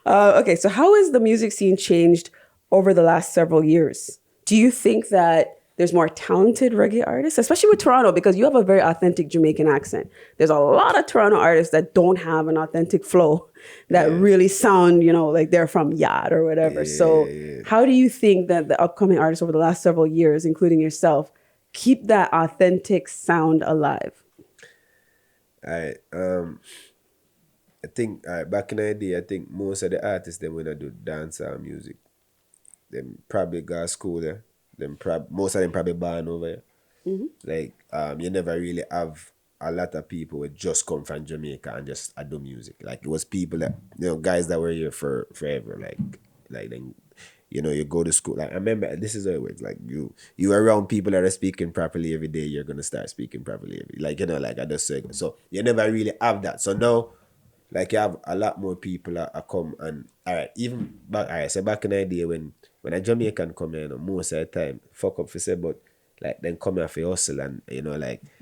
Okay, so how has the music scene changed over the last several years? Do you think that there's more talented reggae artists, especially with Toronto, because you have a very authentic Jamaican accent? There's a lot of Toronto artists that don't have an authentic flow that really sound, like they're from Yad or whatever. So how do you think that the upcoming artists over the last several years, including yourself, keep that authentic sound alive? I think back in the day, I think most of the artists them when I do dancehall music, them probably got school there. Most of them probably born over here. Like you never really have a lot of people who just come from Jamaica and just do music. Like it was people that guys that were here for forever. Like then you go to school. Like I remember this is how it works. Like you are around people that are speaking properly every day, you're gonna start speaking properly like I just said. So you never really have that. So now like you have a lot more people that come and so back in the day when a Jamaican come here, most of the time, fuck up for say, but like then come here for hustle and them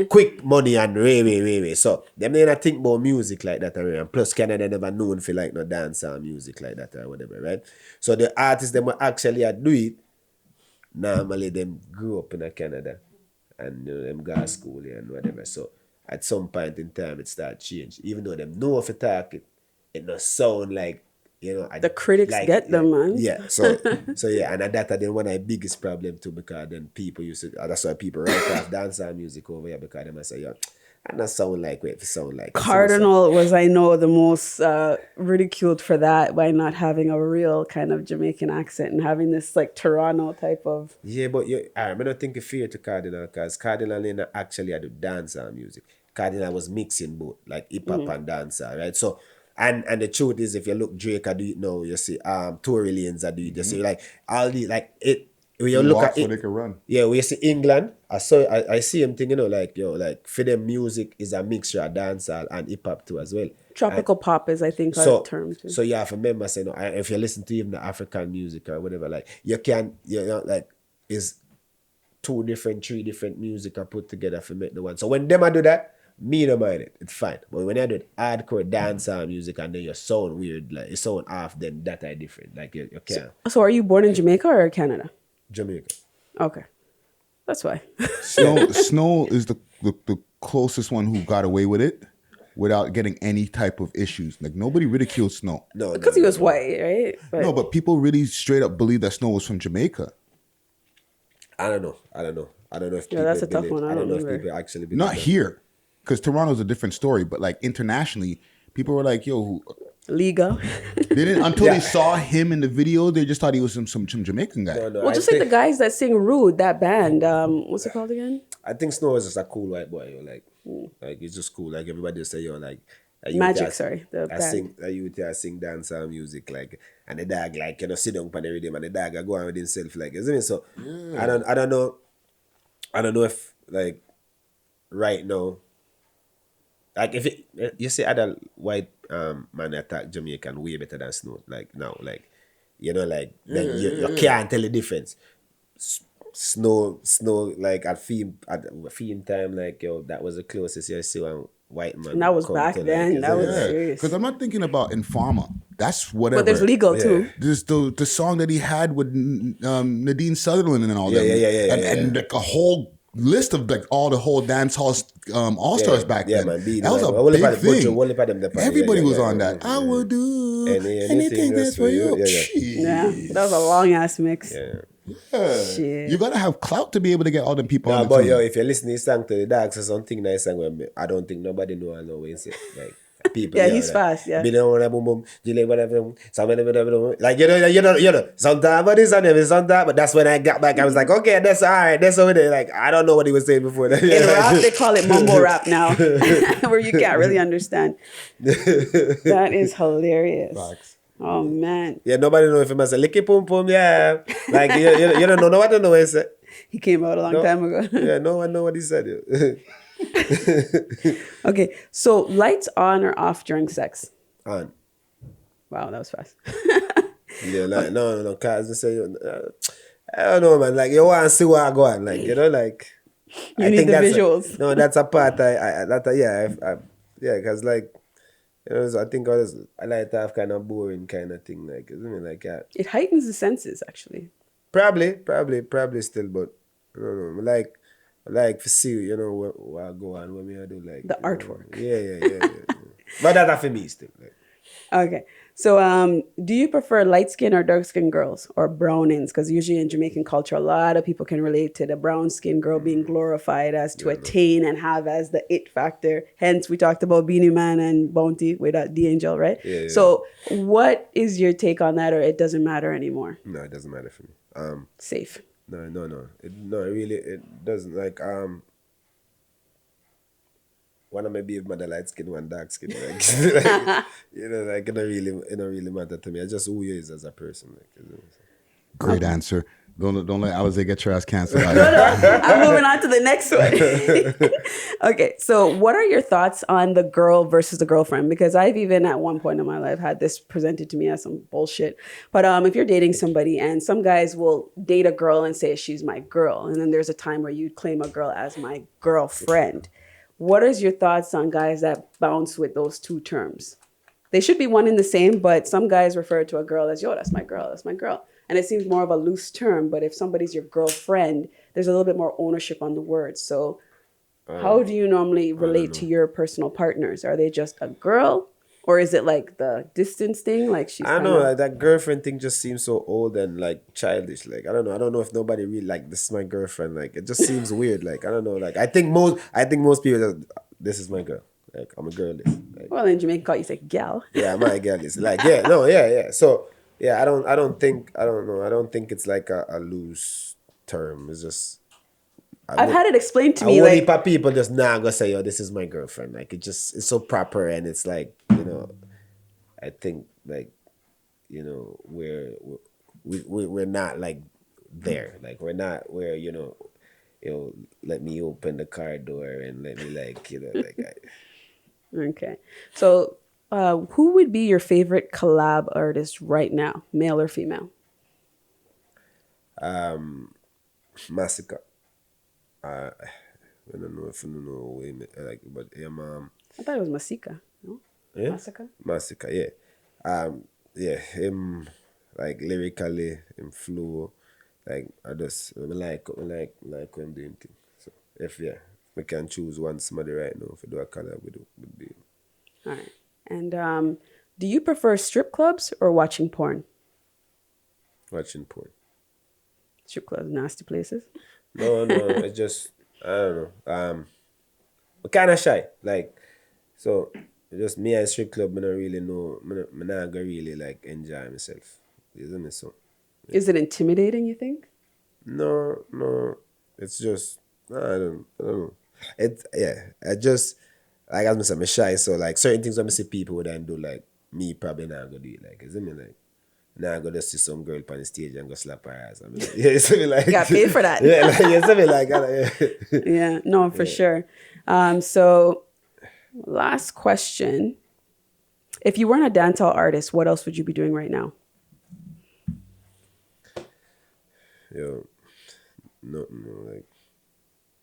quick money and way. So them they not think about music like that and plus Canada never known for like no dance or music like that or whatever, right? So the artists them will actually do it, normally them grew up in Canada and them go to school here and whatever. So at some point in time it start change. Even though them know if it talk it no sound like the critics like, get them, man. Yeah, so yeah, and that then one of the biggest problem too, because then people used to that's why people write off dancehall music over here because they say, and that sound like what it sound like. Cardinal was, I know, the most ridiculed for that by not having a real kind of Jamaican accent and having this like Toronto type of. Yeah, but I don't think it's fair to Cardinal because Cardinal didn't actually had to dancehall music. Cardinal was mixing both like hip hop and dancehall, right? So. And the truth is, if you look Drake, I do it now. You see, Tory Lanez, I do it. You see, like all the like it. When you look at so it, they can run. Yeah, when you see England, I see him thing. Like for them, music is a mixture of dancehall and hip hop too as well. Tropical pop is, I think, a term too. So you have to remember, say, if you listen to even the African music or whatever, like you can, like is 3 different music are put together for make the one. So when them I do that. Me don't mind it, it's fine. But when I do hardcore dancehall music and then you sound weird, like you sound off, then that are different. Like you can't. So are you born in Jamaica or Canada? Jamaica. Okay. That's why. Snow is the closest one who got away with it without getting any type of issues. Like nobody ridiculed Snow. No, because he was white, right? No, but people really straight up believe that Snow was from Jamaica. I don't know if people that's a tough one. I don't know if people actually believe Not that. here. Because Toronto's a different story, but like internationally, people were like, "Yo, Liga." They didn't until they saw him in the video. They just thought he was some Jamaican guy. No, well, just like the guys that sing "Rude," that band. What's it called again? I think Snow is just a cool white boy. Like it's just cool. Like everybody just say, like Magic. Sorry, the band. sing dancehall music like, and the dog like sit down on the rhythm and the dog go on with himself like, isn't it? So I don't know if like right now. Like if you see other white man attack Jamaican way better than Snow, like now, like you can't tell the difference. Snow like at film time, like that was the closest you see one white man. And that was back then. That was serious. Because I'm not thinking about Informer. That's whatever. But there's legal too. There's the song that he had with Nadine Sutherland and all that. And like a whole list of like all the whole dance hall all-stars back then. Man, that was a big thing. Everybody was on that. I will do anything that's for you. Yeah, that was a long ass mix. Shit. You gotta have clout to be able to get all them people on the but tune. if you listen to this song to the dogs or something nice song, I don't think nobody know what you say. Like people, he's fast. Yeah. Like sometimes but this and every sometimes, but that's when I got back. I was like, okay, that's all right. That's over there. Like I don't know what he was saying before. In rap, they call it mumble rap now, where you can't really understand. That is hilarious. Facts. Oh man. Yeah, nobody know if he must say licky pum pum. Yeah, like you don't know. Nobody know what he said. He came out a long time ago. Yeah, no one know what he said. Okay, so lights on or off during sex? On. Wow, that was fast. Yeah, like no. Cause say I don't know, man. Like you want to see what I go on, like like. You need the visuals. No, that's a part. Because like You know, so I think I like to have kind of boring kind of thing, like, isn't it? Like that. It heightens the senses, actually. Probably still, but I don't know. I like to see, you know, what I go on, what me I do, like The artwork. Yeah. But that's for me still. Like. Okay. So, do you prefer light skin or dark skin girls or brownings? Because usually in Jamaican culture, a lot of people can relate to the brown skin girl being glorified as to attain and have as the it factor. Hence, we talked about Beanie Man and Bounty with the Angel, right? Yeah. So, what is your take on that, or it doesn't matter anymore? No, it doesn't matter for me. Safe. No. It doesn't. Like one of my baby mother light skin, one dark skin. Like, you know, like it don't really matter to me. It's just who you is as a person. Like, you know. Great answer. Don't let Allizae get your ass canceled. No, I'm moving on to the next one. Okay, so what are your thoughts on the girl versus the girlfriend? Because I've even at one point in my life had this presented to me as some bullshit. But if you're dating somebody and some guys will date a girl and say she's my girl, and then there's a time where you claim a girl as my girlfriend. What is your thoughts on guys that bounce with those two terms? They should be one and the same, but some guys refer to a girl as, yo, that's my girl, that's my girl. And it seems more of a loose term, but if somebody's your girlfriend, there's a little bit more ownership on the word. So how do you normally relate to your personal partners? Are they just a girl? Or is it like the distance thing? Like she's I don't know, like that girlfriend thing just seems so old and like childish. Like I don't know if nobody really like this is my girlfriend. Like it just seems weird. Like I don't know. Like I think most people just, this is my girl. Like I'm a girl. Like, well, in Jamaican you say gal. Yeah, my girl is like yeah. So yeah, I don't think it's like a loose term. It's just I've had it explained to me. Only like people just now gonna say, "Yo, this is my girlfriend." Like it's so proper, and it's like, you know, I think like, you know, we're not like there. Like we're not where you know, let me open the car door and let me like, you know, like. Okay, so who would be your favorite collab artist right now, male or female? Massacre. I don't know if you know like, but I thought it was Masika. No? Yeah? Massacre, yeah. Yeah, him like lyrically, him flow, like I like when doing things. So if we can choose one somebody right now if we do a collab would be. All right. And do you prefer strip clubs or watching porn? Watching porn. Strip clubs, nasty places. No, it's just I don't know. I'm kind of shy, like so. Just me at strip club, I don't really know. I'm not gonna really like enjoy myself. Isn't it so? Yeah. Is it intimidating? You think? No. It's just I don't know. I just like as I said, I'm shy. So like certain things when I see people would then do, like me probably not gonna do it. Like isn't it like? Now I go to see some girl on the stage and go slap her ass. I mean, like, yeah, something like got paid for that. Yeah, something like that. Yeah, no, for sure. So, last question: if you weren't a dancehall artist, what else would you be doing right now? No, like.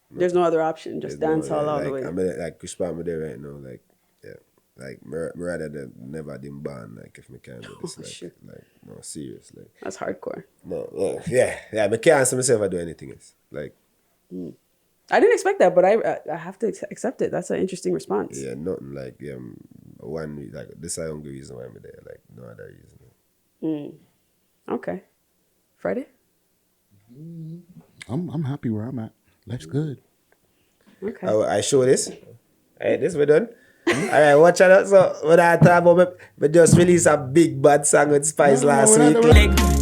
No. There's no other option. Just dancehall all the way. I mean, like Chris Palmer there right now, like. Like, rather than never been born, like, if me can't do this, like, no, serious, like. That's hardcore. No, yeah, me can't see myself do anything else, like. I didn't expect that, but I have to accept it. That's an interesting response. Yeah, nothing like, one, like, this is the only reason why I'm there, like, no other reason. Okay. Friday? I'm happy where I'm at. Life's good. Okay. I show this. All right, this we're done. All right, watch out. So when I talk about me just released a big bad song with Spice last week.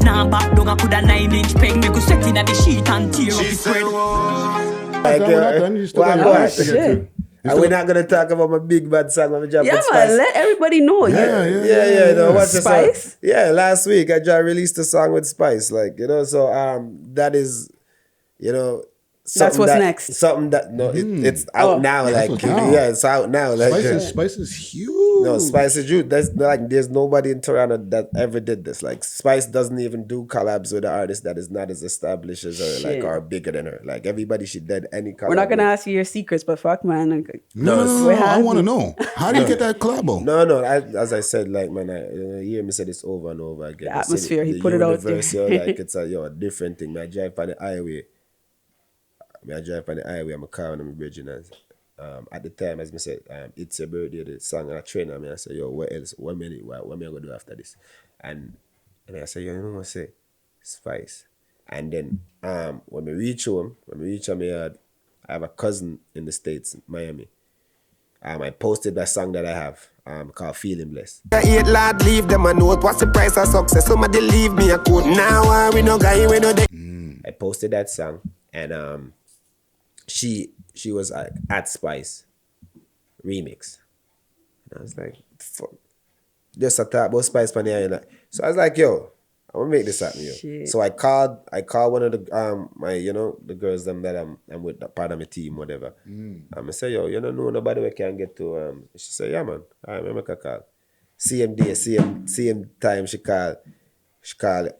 Nah, back dog I put a 9-inch peg. Me go set in at the sheet and tear up his bread. And we're not gonna talk about my big bad song when we drop with Spice. Man, let everybody know. Yeah. No, watch this Spice? Yeah, last week I just released a song with Spice, like, you know, so that is, you know. That's what's next. Something that it's out now, like it's out now, like Spice is huge. No, Spice is you. There's nobody in Toronto that ever did this. Like Spice doesn't even do collabs with an artist that is not as established as her, like, or bigger than her. Like everybody she did any collab. We're not gonna ask you your secrets, but fuck, man. No. I want to know. How do you get that collabo? No. As I said, like, man, you hear me say this over and over again. The atmosphere, he put it out there. Like it's a different thing. I drive on the highway. I'm a car and I'm bridging. At the time, as I said, it's your birthday, the song, and I train me. I say, yo, what else? What am I gonna do after this? And I say, yo, you know what I say? Spice. And then when we reach home, my yard, I have a cousin in the States, Miami. I posted that song that I have called Feeling Blessed. Eight lad leave them a note. What's the price of success? Somebody leave me a quote. Now we no guy we no. I posted that song, and she was like at Spice remix. And I was like, fuck. Just a talk about Spice for the. So I was like, yo, I'm gonna make this happen, yo. Shit. So I called one of the my the girls them that I'm with, part of my team, whatever. I say, yo, you don't know nobody we can get to. She say, yeah, man. Alright, I make a call. Same day, same time she called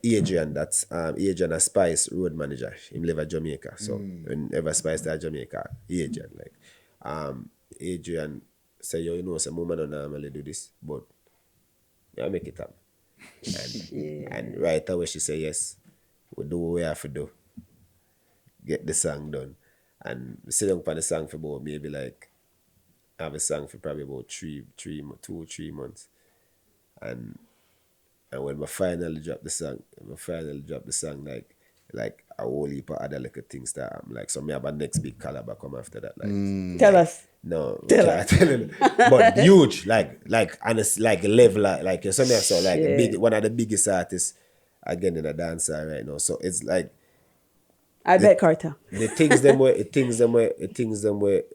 Adrian, that's Adrian a Spice road manager. He live at Jamaica. So whenever Spice at Jamaica, Adrian, like Adrian say, yo, you know, some woman don't normally do this, but I make it up. And right away she say, yes, we do what we have to do. Get the song done. And we sit down for the song for about maybe like have a song for probably about 2 or 3 months. And when I finally drop the song, like a whole heap of other little things that I'm like, so me have a next big collab come after that. Like, Tell us. No, but huge, like honest, like level, like you saw me, so like big, one of the biggest artists again in the dancer right now. So it's like I bet Carter. The things them where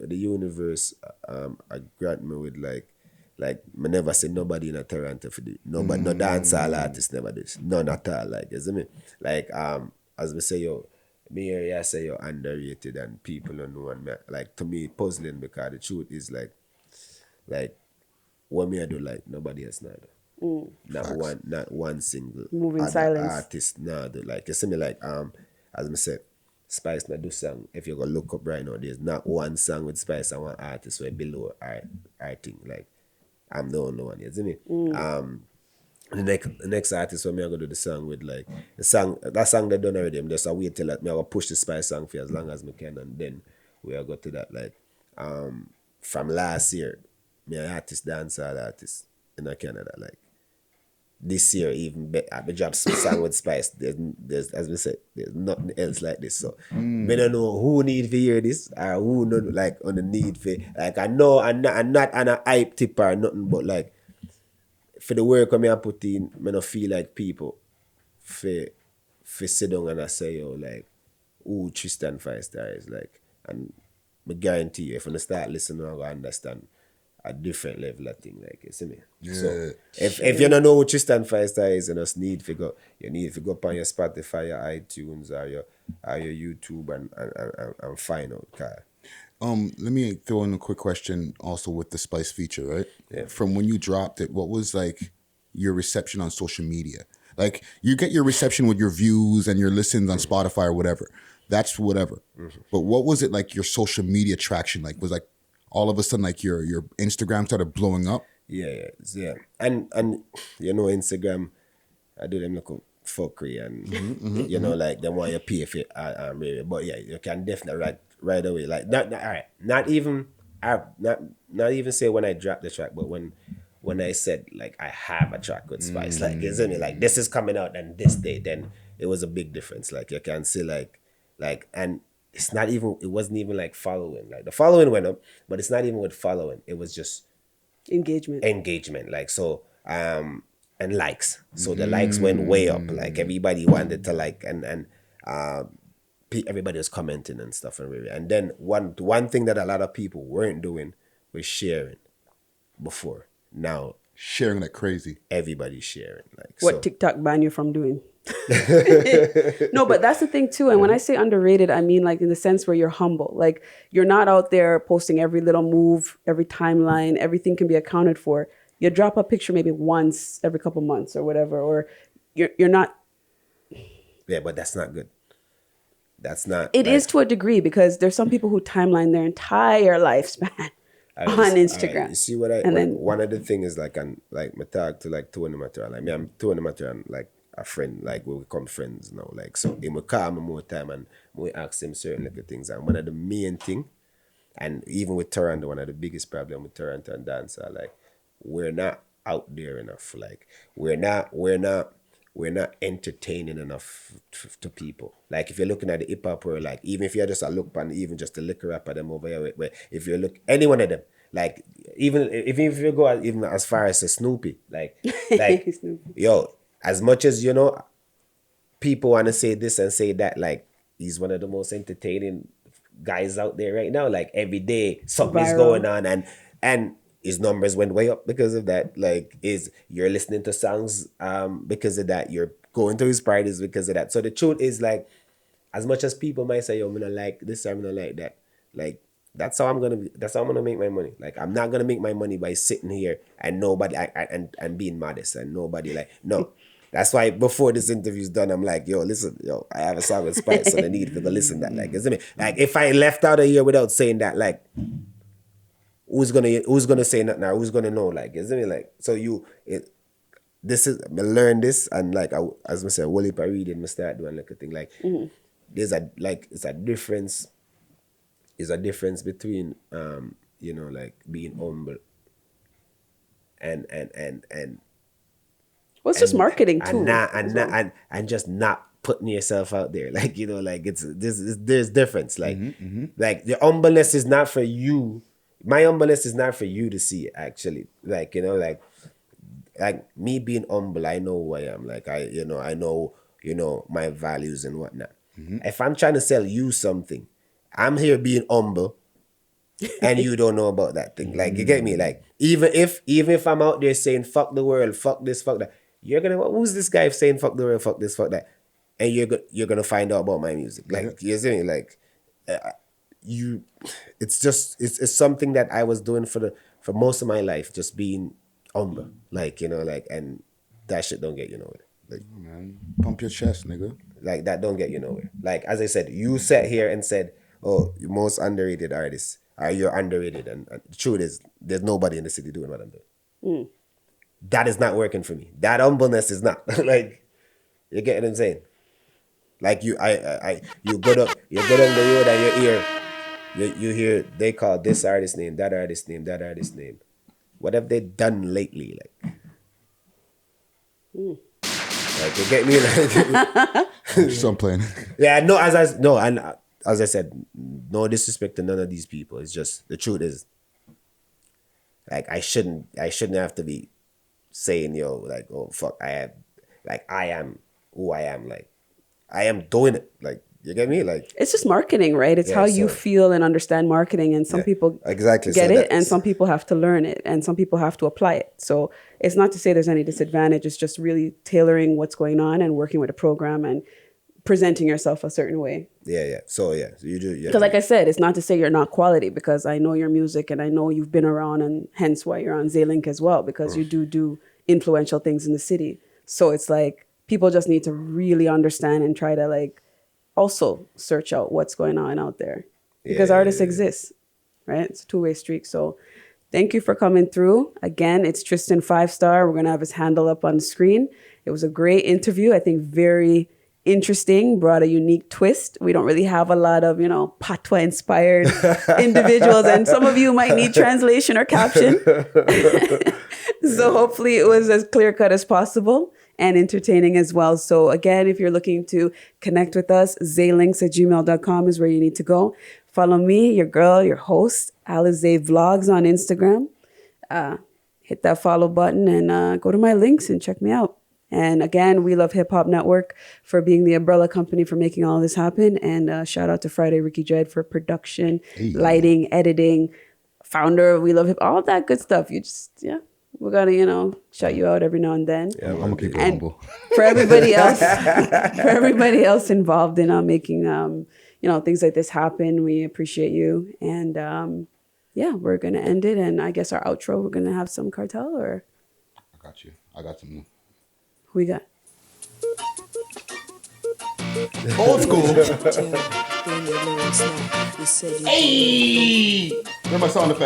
the universe grant me with like me never see nobody in a Toronto for the nobody, no dancehall artist never do this. None at all. Like, you see me? Like as we say, yo, me here I say you're underrated and people don't know, and like to me puzzling, because the truth is like what me I do, like nobody else now do. Not one single moving silence artist now do. Like, you see me, like as I said, Spice not do song. If you go look up right now, there's not one song with Spice and one artist way below our thing. Like, I'm the only one, you see me? The next artist when me I go do the song with, like that song they done already. I'm just a wait till that me I go push the Spice song for as long as me can, and then we are go to that, like from last year, me an artist, dancehall artist in Canada. Like this year even I dropped some song with Spice. There's as we said, there's nothing else like this. So me don't know who need to hear this or who not like on the need for, like I know I'm not on a hype tip or nothing, but like for the work I put in, I don't feel like people for sit down and I say, yo, like, who Triston Fivestar is, like, and I guarantee you, if I start listening, I'm going to understand a different level of thing, like, you see me? Yeah. So, if you don't know who Triston Fivestar is, you just need to go up on your Spotify, your iTunes, or your YouTube and find out, Kyle. Let me throw in a quick question also with the Spice feature, right? Yeah. From when you dropped it, what was like your reception on social media? Like, you get your reception with your views and your listens on Spotify or whatever. That's whatever. Mm-hmm. But what was it like your social media traction like? Was like all of a sudden like your Instagram started blowing up? Yeah. And you know, Instagram, I do them look fuckery and you know, like they want you to pay for it, but yeah, you can definitely right away. Like not even say when I dropped the track, but when I said like I have a track with Spice, like isn't it like this is coming out on this day, then it was a big difference. Like you can see like and it wasn't even like following. Like the following went up, but it's not even with following. It was just engagement. Like so and likes. So the likes went way up. Like everybody wanted to like and everybody was commenting and stuff, and then one thing that a lot of people weren't doing was sharing before. Now sharing like crazy. Everybody's sharing. Like what TikTok ban you from doing? No, but that's the thing too. And when I say underrated, I mean like in the sense where you're humble. Like you're not out there posting every little move, every timeline, everything can be accounted for. you drop a picture maybe once every couple months or whatever, or you're not. Yeah, but that's not good. That's not. It is to a degree, because there's some people who timeline their entire lifespan on Instagram. You see one of the things is like, my talk to like two of the material. Like me, I'm two of the material, like a friend, like we become friends now. Like, so he will call me more time and we ask him certain little things. And one of the main thing, and even with Toronto, one of the biggest problem with Toronto and dancehall, like, we're not out there enough. Like, we're not entertaining enough to people. Like, if you're looking at the hip hop world, like, even if you're just a look on even just the liquor rapper them over here, where if you look any one of them, like, even if you go even as far as a Snoopy, like Snoopy. Yo, as much as, you know, people want to say this and say that, like, he's one of the most entertaining guys out there right now. Like, every day something's going on, and his numbers went way up because of that. Like, you're listening to songs because of that. You're going to his parties because of that. So the truth is, like, as much as people might say, yo, I'm gonna like this, I'm gonna like that, like, that's how I'm gonna make my money. Like, I'm not gonna make my money by sitting here and nobody and being modest and nobody, like, no. That's why before this interview's done, I'm like, yo, listen, I have a song with Spice, so I need people to listen to that. Like, isn't it? Like, if I left out a year without saying that, like, who's gonna say nothing, or who's gonna know? Like, isn't it? Like, so I learn this, and like, as I said, well, if I read it, I start doing like a thing. Like, it's a difference between you know, like, being humble and well, it's just marketing too, and just not putting yourself out there. Like, you know, like, there's difference. Like, like, the humbleness is not for you. My humbleness is not for you to see, actually. Like, you know, like me being humble, I know who I am. Like, I know, you know, my values and whatnot. If I'm trying to sell you something, I'm here being humble, and you don't know about that thing. Like, you get me? Like, even if I'm out there saying fuck the world, fuck this, fuck that, you're gonna, who's this guy saying fuck the world, fuck this, fuck that, and you're gonna find out about my music. Like, you see me? Like, it's something that I was doing for most of my life, just being humble. Like, you know, like, and that shit don't get you nowhere. Like, man, pump your chest, nigga. Like, that don't get you nowhere. Like, as I said, you sat here and said, oh, you're most underrated artist, or you're underrated, and the truth is, there's nobody in the city doing what I'm doing. That is not working for me. That humbleness is not. Like, you get what I'm saying? Like, you go down the road and you hear they call this artist name, that artist name, that artist name. What have they done lately? Like, you get me? Like, so I'm playing. Yeah, as I said, no disrespect to none of these people. It's just, the truth is, like, I shouldn't have to be saying, yo, like, oh fuck, I am who I am. Like, I am doing it. Like, you get me? Like, it's just marketing, right? It's how you feel and understand marketing, and some people get it, and some people have to learn it, and some people have to apply it. So it's not to say there's any disadvantage. It's just really tailoring what's going on and working with a program and presenting yourself a certain way. So you do. Because like I said, it's not to say you're not quality, because I know your music and I know you've been around, and hence why you're on Zae Link as well, because you do influential things in the city. So it's like, people just need to really understand and try to, like, also search out what's going on out there, because artists exist, right? It's a two-way street. So thank you for coming through. Again, it's Triston Fivestar. We're going to have his handle up on the screen. It was a great interview. I think very interesting, brought a unique twist. We don't really have a lot of, you know, patois-inspired individuals, and some of you might need translation or caption. So hopefully it was as clear-cut as possible and entertaining as well. So again, if you're looking to connect with us, zaelinks@gmail.com is where you need to go. Follow me, your girl, your host, Allizae Vlogs on Instagram. Hit that follow button and go to my links and check me out. And again, We Love Hip Hop Network for being the umbrella company for making all this happen. And shout out to Friday Ricky Dred for production, lighting, editing, founder of We Love Hip, all that good stuff. You just, we're gonna, you know, shout you out every now and then. Yeah, I'm gonna keep it humble. For everybody else, involved in making you know, things like this happen, we appreciate you. And we're gonna end it. And I guess our outro, we're gonna have some cartel, or got you. I got some. Who we got? Old school. Hey! Where's my sound effect?